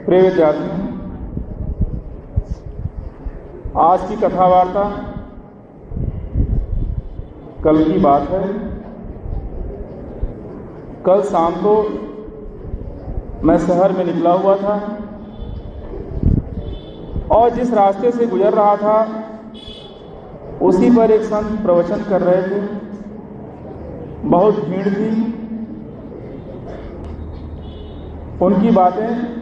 प्रिय विद्यार्थियों, आज की कथा वार्ता कल की बात है। कल शाम को मैं शहर में निकला हुआ था और जिस रास्ते से गुजर रहा था उसी पर एक संत प्रवचन कर रहे थे। बहुत भीड़ थी। उनकी बातें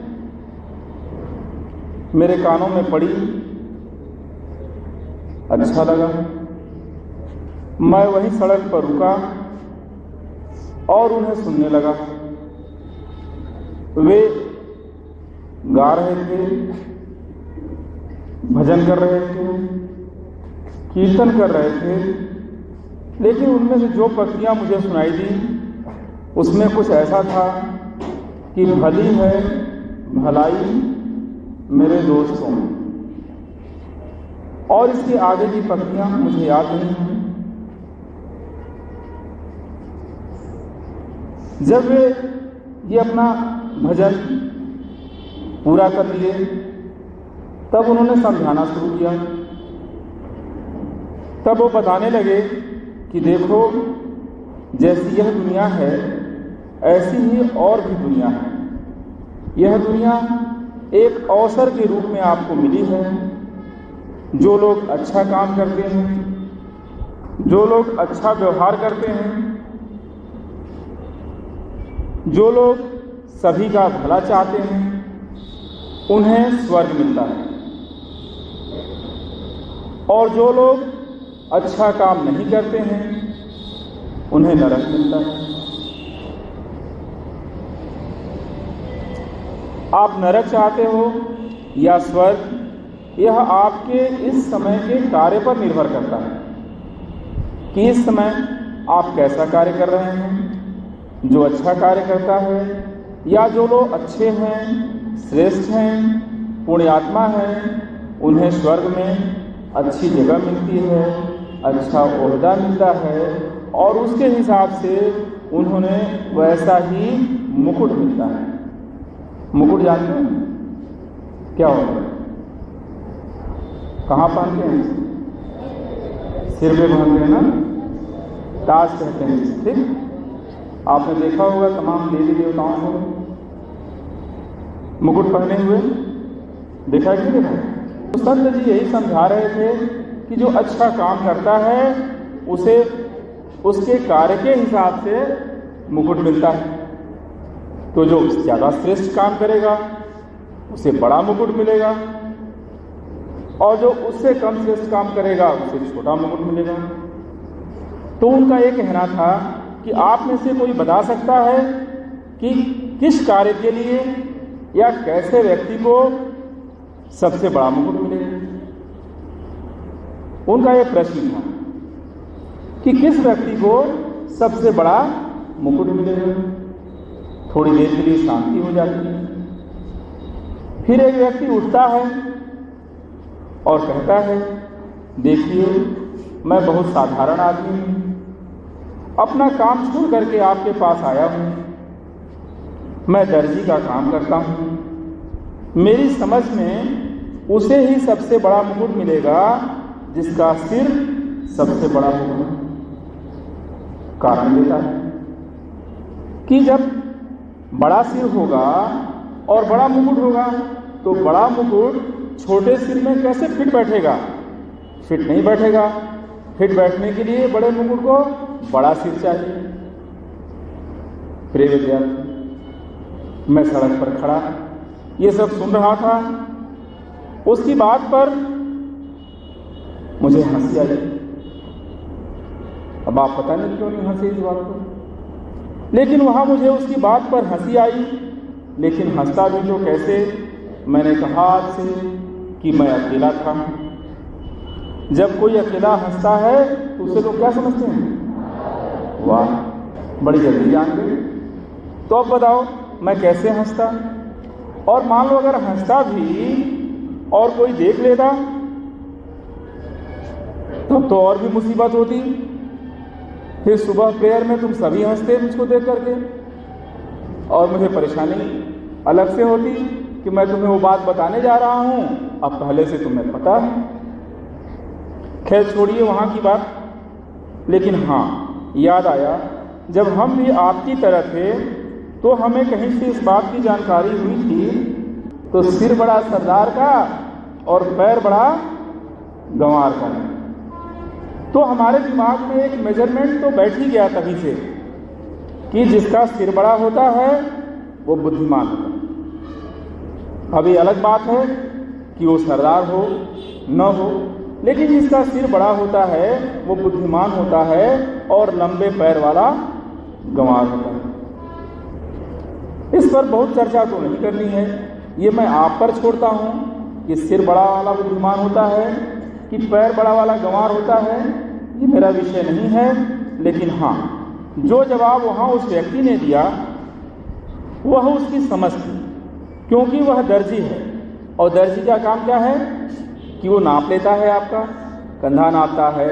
मेरे कानों में पड़ी, अच्छा लगा। मैं वहीं सड़क पर रुका और उन्हें सुनने लगा। वे गा रहे थे, भजन कर रहे थे, कीर्तन कर रहे थे, लेकिन उनमें से जो पंक्तियां मुझे सुनाई दी उसमें कुछ ऐसा था कि भली है भलाई मेरे दोस्तों, और इसके आगे की पंक्तियां मुझे याद नहीं हैं। जब वे ये अपना भजन पूरा कर लिए तब उन्होंने समझाना शुरू किया। तब वो बताने लगे कि देखो, जैसी यह दुनिया है ऐसी ही और भी दुनिया है। यह दुनिया एक अवसर के रूप में आपको मिली है। जो लोग अच्छा काम करते हैं, जो लोग अच्छा व्यवहार करते हैं, जो लोग सभी का भला चाहते हैं, उन्हें स्वर्ग मिलता है। और जो लोग अच्छा काम नहीं करते हैं उन्हें नरक मिलता है। आप नरक चाहते हो या स्वर्ग, यह आपके इस समय के कार्य पर निर्भर करता है कि इस समय आप कैसा कार्य कर रहे हैं। जो अच्छा कार्य करता है या जो लोग अच्छे हैं, श्रेष्ठ हैं, पुण्यात्मा हैं, उन्हें स्वर्ग में अच्छी जगह मिलती है, अच्छा ओहदा मिलता है और उसके हिसाब से उन्होंने वैसा ही मुकुट मिलता है। मुकुट जानते हैं क्या होता है? कहाँ पहनते हैं? सिर पे पहनते हैं ना, ताज कहते हैं। ठीक, आपने देखा होगा तमाम देवी देवताओं को मुकुट पहने हुए, देखा है कि देखा? तो संत जी यही समझा रहे थे कि जो अच्छा काम करता है उसे उसके कार्य के हिसाब से मुकुट मिलता है। तो जो ज़्यादा श्रेष्ठ काम करेगा उसे बड़ा मुकुट मिलेगा और जो उससे कम श्रेष्ठ काम करेगा उसे छोटा मुकुट मिलेगा। तो उनका ये कहना था कि आप में से कोई बता सकता है कि किस कार्य के लिए या कैसे व्यक्ति को सबसे बड़ा मुकुट मिलेगा। उनका ये प्रश्न था कि किस व्यक्ति को सबसे बड़ा मुकुट मिलेगा। थोड़ी देर के लिए शांति हो जाती है। फिर एक व्यक्ति उठता है और कहता है, देखिए, मैं बहुत साधारण आदमी हूँ, अपना काम छोड़ करके आपके पास आया हूँ। मैं दर्जी का काम करता हूँ। मेरी समझ में उसे ही सबसे बड़ा मुकुट मिलेगा जिसका सिर सबसे बड़ा होगा। कारण देता है कि जब बड़ा सिर होगा और बड़ा मुकुट होगा तो बड़ा मुकुट छोटे सिर में कैसे फिट बैठेगा? फिट नहीं बैठेगा। फिट बैठने के लिए बड़े मुकुट को बड़ा सिर चाहिए। प्रिय विद्यार्थी, मैं सड़क पर खड़ा ये सब सुन रहा था। उसकी बात पर मुझे हंसी आई। अब आप पता नहीं क्यों नहीं हंसे इस बात पर, लेकिन वहां मुझे उसकी बात पर हंसी आई। लेकिन हंसता भी तो कैसे? मैंने कहा आपसे कि मैं अकेला था। जब कोई अकेला हंसता है तो उसे लोग क्या समझते हैं? वाह, बड़ी जल्दी जान गए। तो अब बताओ मैं कैसे हंसता? और मान लो अगर हंसता भी और कोई देख लेता तब तो और भी मुसीबत होती। फिर सुबह प्रेयर में तुम सभी हंसते मुझको देख करके और मुझे परेशानी अलग से होती कि मैं तुम्हें वो बात बताने जा रहा हूं, अब पहले से तुम्हें पता है। खैर छोड़िए वहां की बात, लेकिन हाँ याद आया, जब हम भी आपकी तरह थे तो हमें कहीं से इस बात की जानकारी हुई थी, तो सिर बड़ा सरदार का और पैर बड़ा गंवार का। तो हमारे दिमाग में एक मेजरमेंट तो बैठ ही गया तभी से कि जिसका सिर बड़ा होता है वो बुद्धिमान होता है। अब ये अलग बात है कि वो सरदार हो न हो, लेकिन जिसका सिर बड़ा होता है वो बुद्धिमान होता है और लंबे पैर वाला गंवार होता है। इस पर बहुत चर्चा तो नहीं करनी है, ये मैं आप पर छोड़ता हूँ कि सिर बड़ा वाला बुद्धिमान होता है कि पैर बड़ा वाला गंवार होता है, ये मेरा विषय नहीं है। लेकिन हाँ, जो जवाब वहाँ उस व्यक्ति ने दिया वह उसकी समझ थी, क्योंकि वह दर्जी है और दर्जी का काम क्या है कि वो नाप लेता है, आपका कंधा नापता है,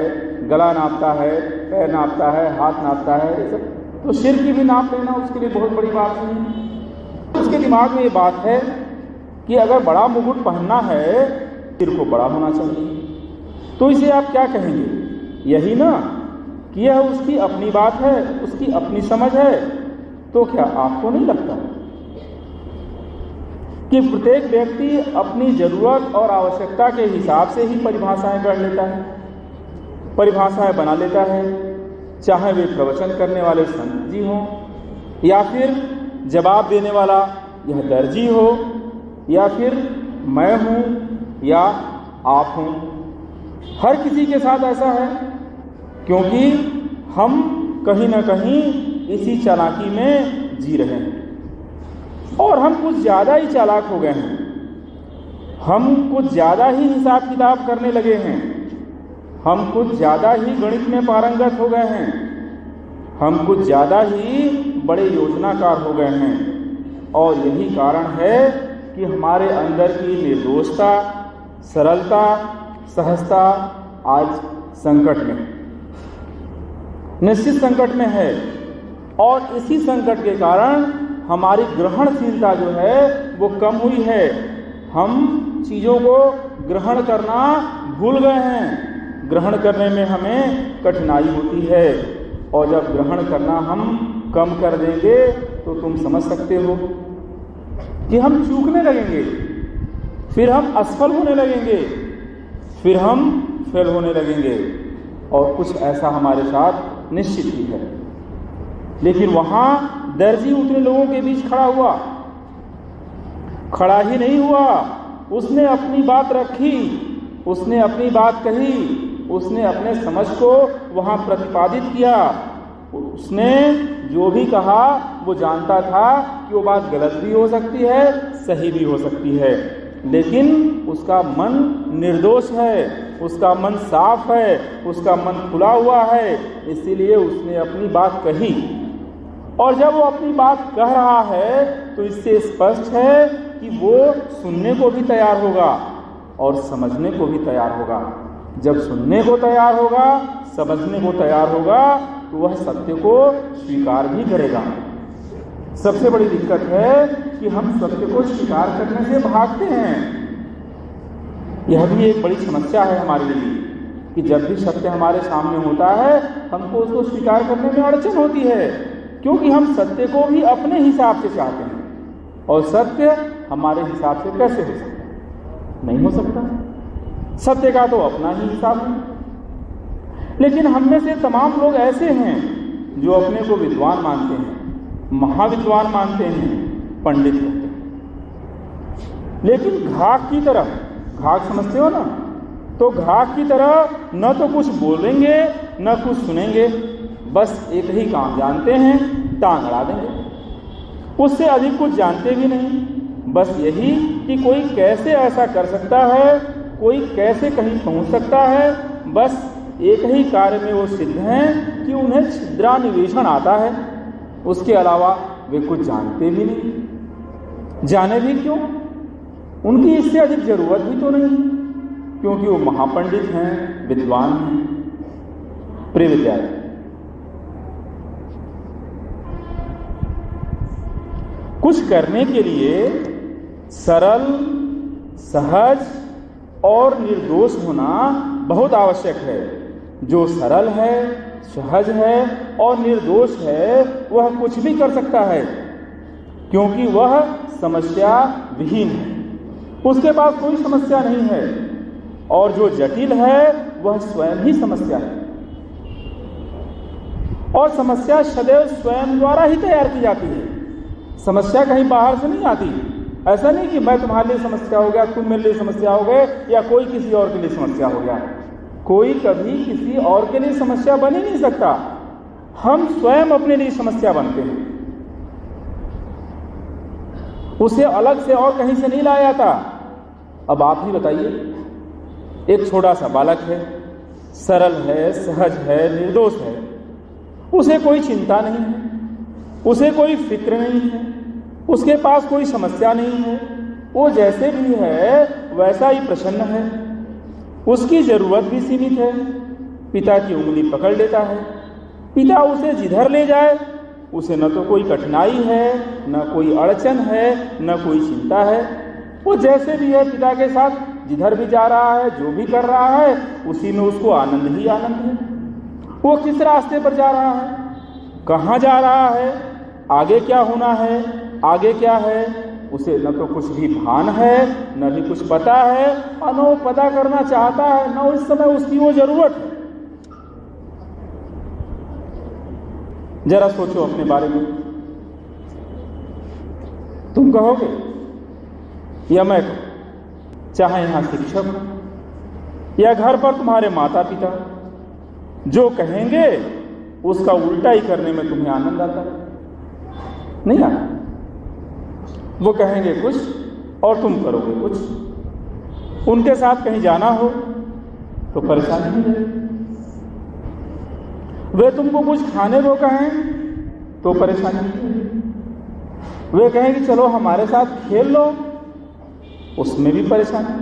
गला नापता है, पैर नापता है, हाथ नापता है, ये सब। तो सिर की भी नाप लेना उसके लिए बहुत बड़ी बात नहीं। उसके दिमाग में ये बात है कि अगर बड़ा मुकुट पहनना है सिर को बड़ा होना चाहिए। तो इसे आप क्या कहेंगे? यही ना कि यह उसकी अपनी बात है, उसकी अपनी समझ है। तो क्या आपको नहीं लगता कि प्रत्येक व्यक्ति अपनी जरूरत और आवश्यकता के हिसाब से ही परिभाषाएं गढ़ लेता है, परिभाषाएं बना लेता है, चाहे वे प्रवचन करने वाले संत जी हों या फिर जवाब देने वाला यह दर्जी हो या फिर मैं हूं या आप हों। हर किसी के साथ ऐसा है, क्योंकि हम कहीं ना कहीं इसी चालाकी में जी रहे हैं और हम कुछ ज़्यादा ही चालाक हो गए हैं। हम कुछ ज़्यादा ही हिसाब किताब करने लगे हैं, हम कुछ ज़्यादा ही गणित में पारंगत हो गए हैं, हम कुछ ज़्यादा ही बड़े योजनाकार हो गए हैं। और यही कारण है कि हमारे अंदर की निर्दोषता, सरलता, सहजता आज संकट में, निश्चित संकट में है। और इसी संकट के कारण हमारी ग्रहणशीलता जो है वो कम हुई है। हम चीज़ों को ग्रहण करना भूल गए हैं, ग्रहण करने में हमें कठिनाई होती है। और जब ग्रहण करना हम कम कर देंगे तो तुम समझ सकते हो कि हम चूकने लगेंगे, फिर हम असफल होने लगेंगे, फिर हम फेल होने लगेंगे। और कुछ ऐसा हमारे साथ निश्चित ही है। लेकिन वहां दर्जी उतने लोगों के बीच खड़ा हुआ, खड़ा ही नहीं हुआ, उसने अपनी बात रखी, उसने अपनी बात कही, उसने अपने समझ को वहां प्रतिपादित किया। उसने जो भी कहा वो जानता था कि वो बात गलत भी हो सकती है, सही भी हो सकती है, लेकिन उसका मन निर्दोष है, उसका मन साफ है, उसका मन खुला हुआ है, इसीलिए उसने अपनी बात कही। और जब वो अपनी बात कह रहा है तो इससे स्पष्ट है कि वो सुनने को भी तैयार होगा और समझने को भी तैयार होगा। जब सुनने को तैयार होगा, समझने को तैयार होगा, तो वह सत्य को स्वीकार भी करेगा। सबसे बड़ी दिक्कत है कि हम सत्य को स्वीकार करने से भागते हैं। यह भी एक बड़ी समस्या है हमारे लिए कि जब भी सत्य हमारे सामने होता है हमको उसको स्वीकार करने में अड़चन होती है, क्योंकि हम सत्य को भी अपने हिसाब से चाहते हैं और सत्य हमारे हिसाब से कैसे हो सकता है? नहीं हो सकता। सत्य का तो अपना ही हिसाब है। लेकिन हम में से तमाम लोग ऐसे हैं जो अपने को विद्वान मानते हैं, महाविद्वान मानते हैं, पंडित कहते हैं, लेकिन घाक की तरह, घाक समझते हो ना, तो घाक की तरह न तो कुछ बोलेंगे न कुछ सुनेंगे, बस एक ही काम जानते हैं, टांग अड़ा देंगे। उससे अधिक कुछ जानते भी नहीं, बस यही कि कोई कैसे ऐसा कर सकता है, कोई कैसे कहीं पहुंच सकता है, बस एक ही कार्य में वो सिद्ध हैं कि उन्हें छिद्रान्वेषण आता है। उसके अलावा वे कुछ जानते भी नहीं। जाने भी क्यों? उनकी इससे अधिक जरूरत भी तो नहीं, क्योंकि वो महापंडित हैं, विद्वान हैं। प्रिय विद्यार्थी, कुछ करने के लिए सरल, सहज और निर्दोष होना बहुत आवश्यक है। जो सरल है, सहज है और निर्दोष है, वह कुछ भी कर सकता है, क्योंकि वह समस्या विहीन है, उसके पास कोई समस्या नहीं है। और जो जटिल है वह स्वयं ही समस्या है, और समस्या सदैव स्वयं द्वारा ही तैयार की जाती है। समस्या कहीं बाहर से नहीं आती। ऐसा नहीं कि मैं तुम्हारे लिए समस्या हो गया, तुम मेरे लिए समस्या हो गए, या कोई किसी और के लिए समस्या हो गया। कोई कभी किसी और के लिए समस्या बन ही नहीं सकता। हम स्वयं अपने लिए समस्या बनते हैं, उसे अलग से और कहीं से नहीं लाया जाता। अब आप ही बताइए, एक छोटा सा बालक है, सरल है, सहज है, निर्दोष है, उसे कोई चिंता नहीं है, उसे कोई फिक्र नहीं है, उसके पास कोई समस्या नहीं है, वो जैसे भी है वैसा ही प्रसन्न है, उसकी जरूरत भी सीमित है। पिता की उंगली पकड़ लेता है, पिता उसे जिधर ले जाए उसे न तो कोई कठिनाई है, न कोई अड़चन है, न कोई चिंता है। वो जैसे भी है पिता के साथ जिधर भी जा रहा है, जो भी कर रहा है, उसी में उसको आनंद ही आनंद है। वो किस रास्ते पर जा रहा है, कहाँ जा रहा है, आगे क्या होना है, आगे क्या है, उसे न तो कुछ भी भान है, न भी कुछ पता है, और न वो पता करना चाहता है, न उस समय उसकी वो जरूरत है। जरा सोचो अपने बारे में। तुम कहोगे या मैं कहूं, चाहे यहां शिक्षक हो या घर पर तुम्हारे माता पिता, जो कहेंगे उसका उल्टा ही करने में तुम्हें आनंद आता है? नहीं आता। वो कहेंगे कुछ और तुम करोगे कुछ। उनके साथ कहीं जाना हो तो परेशानी हो जाएगी। वे तुमको कुछ खाने को कहें तो परेशानी हो जाएगी। वे कहें कि चलो हमारे साथ खेल लो, उसमें भी परेशानी।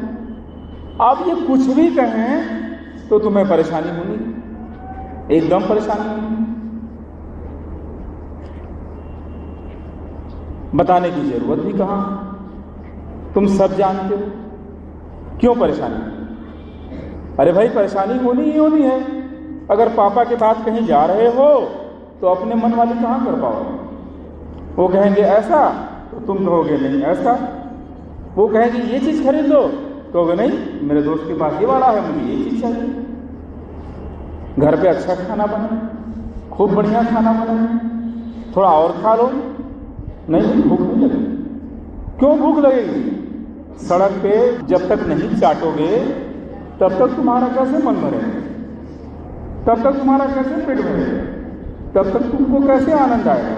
आप ये कुछ भी कहें तो तुम्हें परेशानी होगी, एकदम परेशानी होगी। बताने की जरूरत भी कहाँ, तुम सब जानते हो। क्यों परेशानी? अरे भाई, परेशानी होनी ही होनी है। अगर पापा के साथ कहीं जा रहे हो तो अपने मन वाली कहाँ कर पाओगे? वो कहेंगे ऐसा तो तुम कहोगे नहीं ऐसा। वो कहेंगे ये चीज़ खरीद लो, कहोगे नहीं मेरे दोस्त के पास ये वाला है, मुझे ये चीज़ चाहिए। घर पे अच्छा खाना बने, खूब बढ़िया खाना बने, थोड़ा और खा लो, नहीं भूख नहीं लगेगी। क्यों भूख लगेगी? सड़क पे जब तक नहीं चाटोगे तब तक तुम्हारा कैसे मन भरेगा, तब तक तुम्हारा कैसे पेट भरेगा, तब तक तुमको कैसे आनंद आएगा?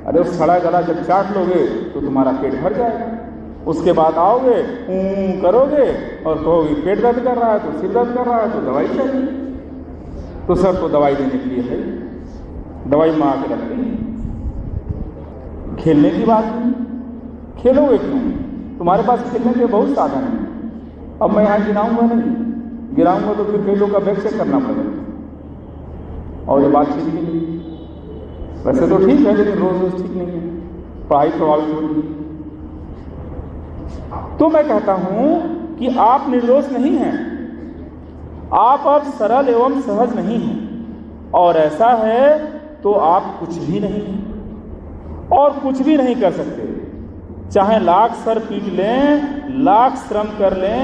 अरे उस सड़ा गला जब चाट लोगे तो तुम्हारा पेट भर जाएगा। उसके बाद आओगे, करोगे और कहोगे पेट दर्द कर रहा है तो सिर दर्द कर रहा है तो दवाई चाहिए। तो सर तो दवाई देने के लिए है, दवाई माँ के रखते हैं। खेलने की बात नहीं, खेलोगे क्यों? तुम्हारे पास खेलने के बहुत साधन हैं। अब मैं यहाँ गिराऊंगा नहीं, गिराऊंगा तो फिर कई लोग का बैग चेक करना पड़ेगा, और ये बात ठीक नहीं है। वैसे तो ठीक है, लेकिन रोज रोज ठीक नहीं है, पढ़ाई प्रभावित होती है। तो मैं कहता हूं कि आप निर्दोष नहीं हैं, आप अब सरल एवं सहज नहीं हैं, और ऐसा है तो आप कुछ भी नहीं हैं और कुछ भी नहीं कर सकते। चाहे लाख सर पीट लें, लाख श्रम कर लें,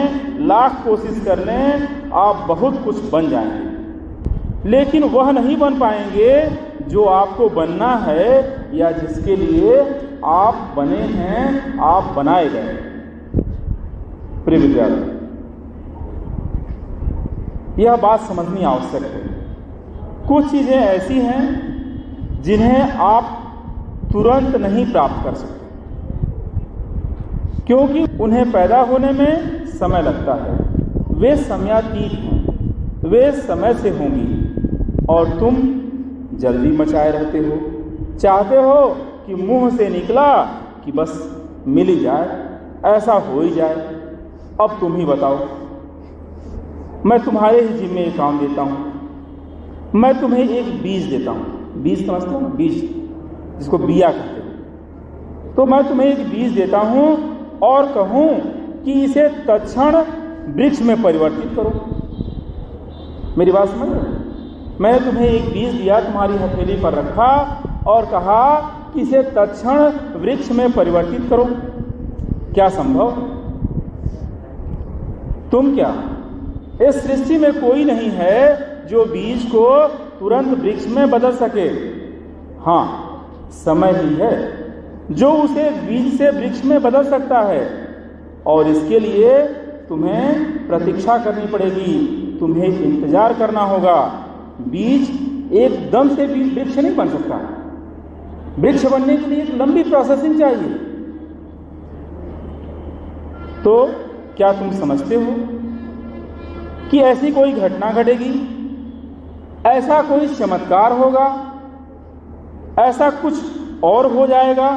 लाख कोशिश कर लें, आप बहुत कुछ बन जाएंगे, लेकिन वह नहीं बन पाएंगे जो आपको बनना है या जिसके लिए आप बने हैं, आप बनाए गए। प्रिय विद्यार्थी, यह बात समझनी आवश्यक है। कुछ चीजें ऐसी हैं जिन्हें आप तुरंत नहीं प्राप्त कर सकते, क्योंकि उन्हें पैदा होने में समय लगता है। वे समयातीत हैं, वे समय से होंगी, और तुम जल्दी मचाए रहते हो, चाहते हो कि मुंह से निकला कि बस मिल ही जाए, ऐसा हो ही जाए। अब तुम ही बताओ, मैं तुम्हारे ही जिम्मे एक काम देता हूं, मैं तुम्हें एक बीज देता हूं। बीज समझते हो ना, बीज जिसको बिया कहते हो। तो मैं तुम्हें एक बीज देता हूं, और कहूं कि इसे तत्क्षण वृक्ष में परिवर्तित करो। मेरी बात समझ रहे हो? मैंने तुम्हें एक बीज दिया, तुम्हारी हथेली पर रखा और कहा कि इसे तत्क्षण वृक्ष में परिवर्तित करो। क्या संभव? तुम क्या? इस सृष्टि में कोई नहीं है जो बीज को तुरंत वृक्ष में बदल सके। हाँ, समय ही है जो उसे बीज से वृक्ष में बदल सकता है, और इसके लिए तुम्हें प्रतीक्षा करनी पड़ेगी, तुम्हें इंतजार करना होगा। बीज एकदम से भी वृक्ष नहीं बन सकता। वृक्ष बनने के लिए एक लंबी प्रोसेसिंग चाहिए। तो क्या तुम समझते हो कि ऐसी कोई घटना घटेगी, ऐसा कोई चमत्कार होगा, ऐसा कुछ और हो जाएगा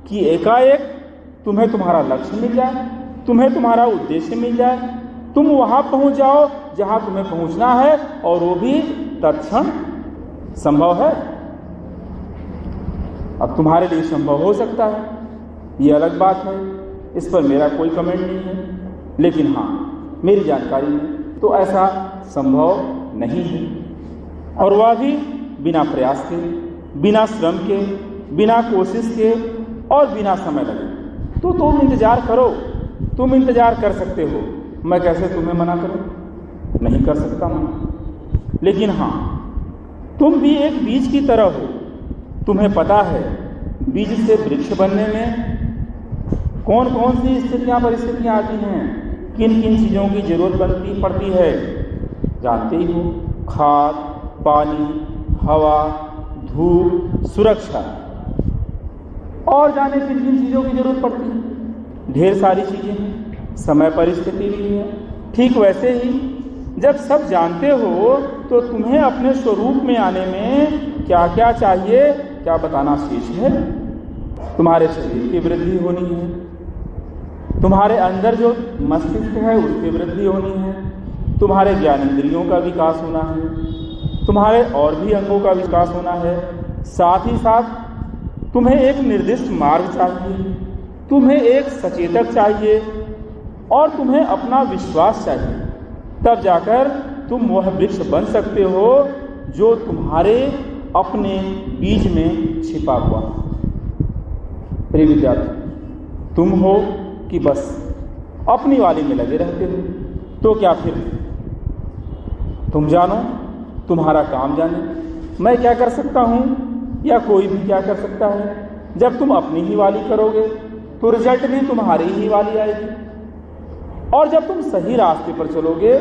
कि एकाएक तुम्हें तुम्हारा लक्ष्य मिल जाए, तुम्हें तुम्हारा उद्देश्य मिल जाए, तुम वहां पहुंच जाओ जहां तुम्हें पहुंचना है, और वो भी तत्क्षण? संभव है? अब तुम्हारे लिए संभव हो सकता है, ये अलग बात है, इस पर मेरा कोई कमेंट नहीं है, लेकिन हाँ, मेरी जानकारी में तो ऐसा संभव नहीं है, और वह भी बिना प्रयास के, बिना श्रम के, बिना कोशिश के और बिना समय लगे। तो तुम इंतजार करो, तुम इंतजार कर सकते हो, मैं कैसे तुम्हें मना करूं? नहीं कर सकता मना। लेकिन हाँ, तुम भी एक बीज की तरह हो। तुम्हें पता है बीज से वृक्ष बनने में कौन कौन सी स्थितियां परिस्थितियां आती हैं, किन किन चीज़ों की जरूरत पड़ती है, जानते ही हो। खाद, पानी, हवा, धूप, सुरक्षा, और जाने किन किन चीज़ों की जरूरत पड़ती है। ढेर सारी चीज़ें हैं, समय परिस्थिति भी है। ठीक वैसे ही जब सब जानते हो तो तुम्हें अपने स्वरूप में आने में क्या क्या चाहिए, क्या बताना शेष है? तुम्हारे शरीर की वृद्धि होनी है, तुम्हारे अंदर जो मस्तिष्क है उसकी वृद्धि होनी है, तुम्हारे ज्ञानेंद्रियों का विकास होना है, तुम्हारे और भी अंगों का विकास होना है। साथ ही साथ तुम्हें एक निर्दिष्ट मार्ग चाहिए, तुम्हें एक सचेतक चाहिए, और तुम्हें अपना विश्वास चाहिए। तब जाकर तुम वह वृक्ष बन सकते हो जो तुम्हारे अपने बीज में छिपा हुआ। प्रिय विद्यार्थी, तुम हो कि बस अपनी वाली में लगे रहते हो? तो क्या फिर तुम जानो, तुम्हारा काम जाने। मैं क्या कर सकता हूँ या कोई भी क्या कर सकता है? जब तुम अपनी ही वाली करोगे तो रिजल्ट भी तुम्हारी ही वाली आएगी, और जब तुम सही रास्ते पर चलोगे,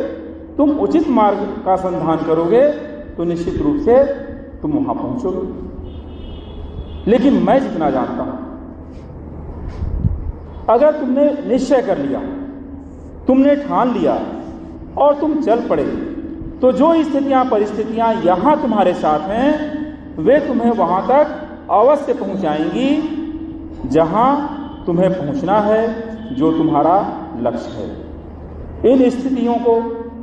तुम उचित मार्ग का संधान करोगे, तो निश्चित रूप से तुम वहां पहुंचोगे। लेकिन मैं जितना जानता हूं, अगर तुमने निश्चय कर लिया, तुमने ठान लिया और तुम चल पड़े, तो जो स्थितियां परिस्थितियां यहां तुम्हारे साथ हैं, वे तुम्हें वहां तक अवश्य पहुंचाएंगी जहां तुम्हें पहुंचना है, जो तुम्हारा लक्ष्य है। इन स्थितियों को,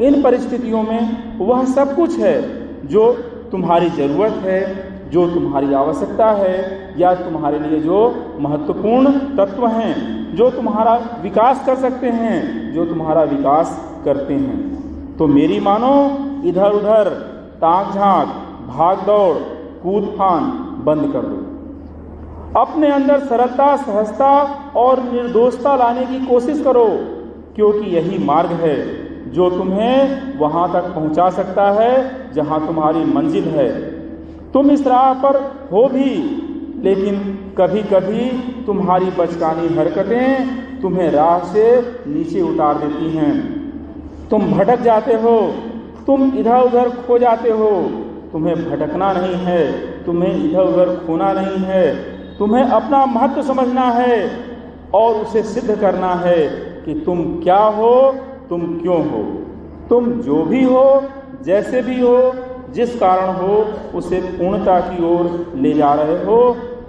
इन परिस्थितियों में वह सब कुछ है जो तुम्हारी ज़रूरत है, जो तुम्हारी आवश्यकता है, या तुम्हारे लिए जो महत्वपूर्ण तत्व हैं, जो तुम्हारा विकास कर सकते हैं, जो तुम्हारा विकास करते हैं। तो मेरी मानो, इधर उधर ताक झांक, भाग दौड़, कूद फान बंद कर दो। अपने अंदर सरलता, सहजता और निर्दोषता लाने की कोशिश करो, क्योंकि यही मार्ग है जो तुम्हें वहां तक पहुंचा सकता है जहां तुम्हारी मंजिल है। तुम इस राह पर हो भी, लेकिन कभी कभी तुम्हारी बचकानी हरकतें तुम्हें राह से नीचे उतार देती हैं। तुम भटक जाते हो, तुम इधर उधर खो जाते हो। तुम्हें भटकना नहीं है, तुम्हें इधर उधर खोना नहीं है, तुम्हें अपना महत्व समझना है और उसे सिद्ध करना है कि तुम क्या हो, तुम क्यों हो। तुम जो भी हो, जैसे भी हो, जिस कारण हो, उसे पूर्णता की ओर ले जा रहे हो।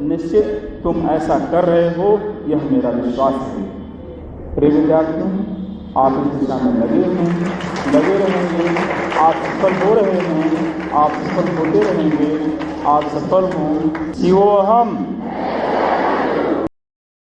निश्चित तुम ऐसा कर रहे हो, यह मेरा विश्वास है। प्रिय विद्यार्थियों, आप इस दिशा में लगे रहेंगे, आप सफल हो रहे हैं, आप सफल होते रहेंगे, आप सफल हों। शिवोहम।